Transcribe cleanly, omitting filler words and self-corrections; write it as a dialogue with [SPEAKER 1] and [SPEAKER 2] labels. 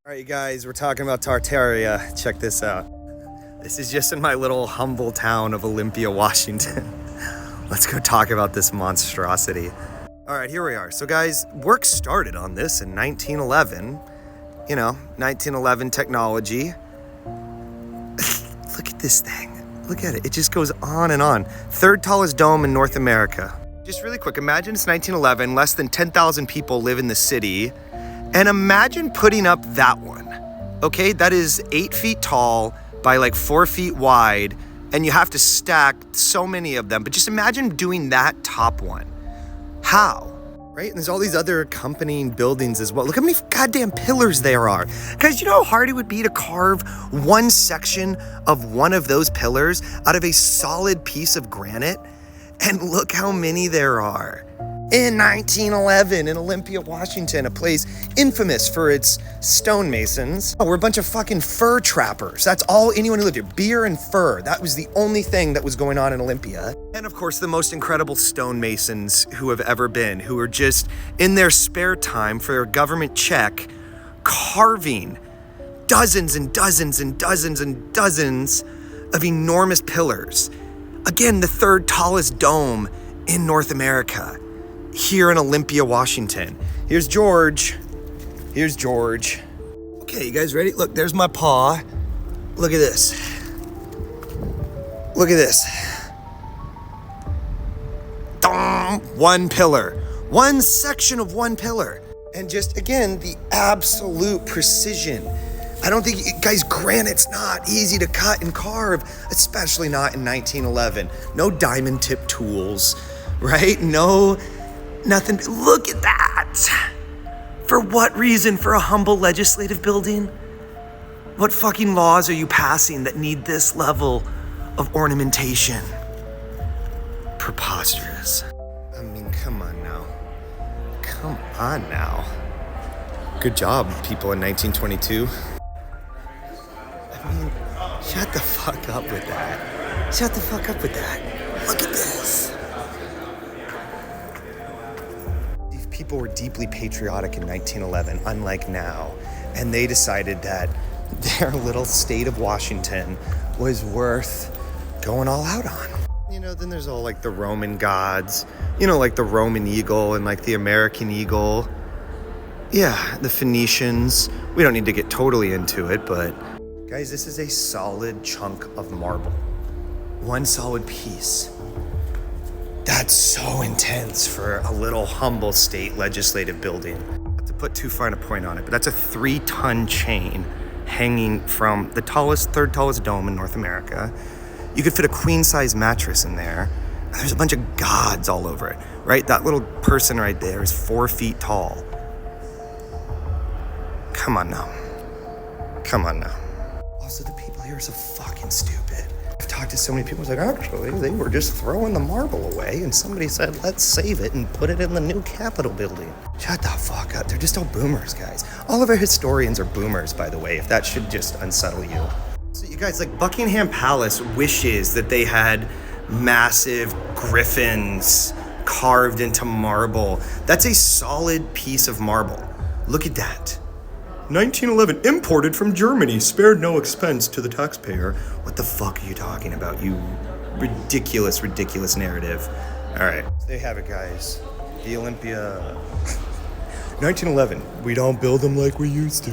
[SPEAKER 1] All right, you guys, we're talking about Tartaria. Check this out. This is just in my little humble town of Olympia, Washington. Let's go talk about this monstrosity. All right, here we are. So guys, work started on this in 1911. You know, 1911 technology. Look at this thing. Look at it. It just goes on and on. Third tallest dome in North America. Just really quick, imagine it's 1911, less than 10,000 people live in the city. And imagine putting up that one, okay? That is 8 feet tall by like 4 feet wide, and you have to stack so many of them. But just imagine doing that top one. How? Right? And there's all these other accompanying buildings as well. Look how many goddamn pillars there are. Guys, you know how hard it would be to carve one section of one of those pillars out of a solid piece of granite? And look how many there are. In 1911 in Olympia, Washington, a place infamous for its stonemasons. We're a bunch of fucking fur trappers. That's all anyone who lived here. Beer and fur. That was the only thing that was going on in Olympia. And of course, the most incredible stonemasons who have ever been, who are just in their spare time for their government check, carving dozens and dozens and dozens and dozens of enormous pillars. Again, the third tallest dome in North America. Here in Olympia, Washington. Here's George. Here's George. Okay, you guys ready? Look, there's my paw. Look at this. Look at this. Dong! One pillar. One section of one pillar. And just, again, the absolute precision. I don't think, guys, granite's not easy to cut and carve, especially not in 1911. No diamond tip tools, right? No... Nothing. Look at that. For what reason? For a humble legislative building? What fucking laws are you passing that need this level of ornamentation? Preposterous. I mean, come on now. Come on now. Good job, people in 1922. I mean, shut the fuck up with that. Shut the fuck up with that. Look at this. People were deeply patriotic in 1911, unlike now, and they decided that their little state of Washington was worth going all out on. You know, then there's all like the Roman gods, you know, like the Roman eagle and like the American eagle. Yeah, the Phoenicians. We don't need to get totally into it, but guys, this is a solid chunk of marble. One solid piece. That's so intense for a little humble state legislative building. Not to put too fine a point on it, but that's a 3-ton chain hanging from the third tallest dome in North America. You could fit a queen-size mattress in there. And there's a bunch of gods all over it, right? That little person right there is 4 feet tall. Come on now. Come on now. Also, the people here are so fucking stupid. I've talked to so many people, it's like, actually, they were just throwing the marble away, and somebody said, let's save it and put it in the new Capitol building. Shut the fuck up. They're just all boomers, guys. All of our historians are boomers, by the way, if that should just unsettle you. So you guys, like, Buckingham Palace wishes that they had massive griffins carved into marble. That's a solid piece of marble. Look at that. 1911, imported from Germany, spared no expense to the taxpayer. What the fuck are you talking about, you ridiculous, ridiculous narrative? All right, there you have it, guys. The Olympia. 1911, we don't build them like we used to.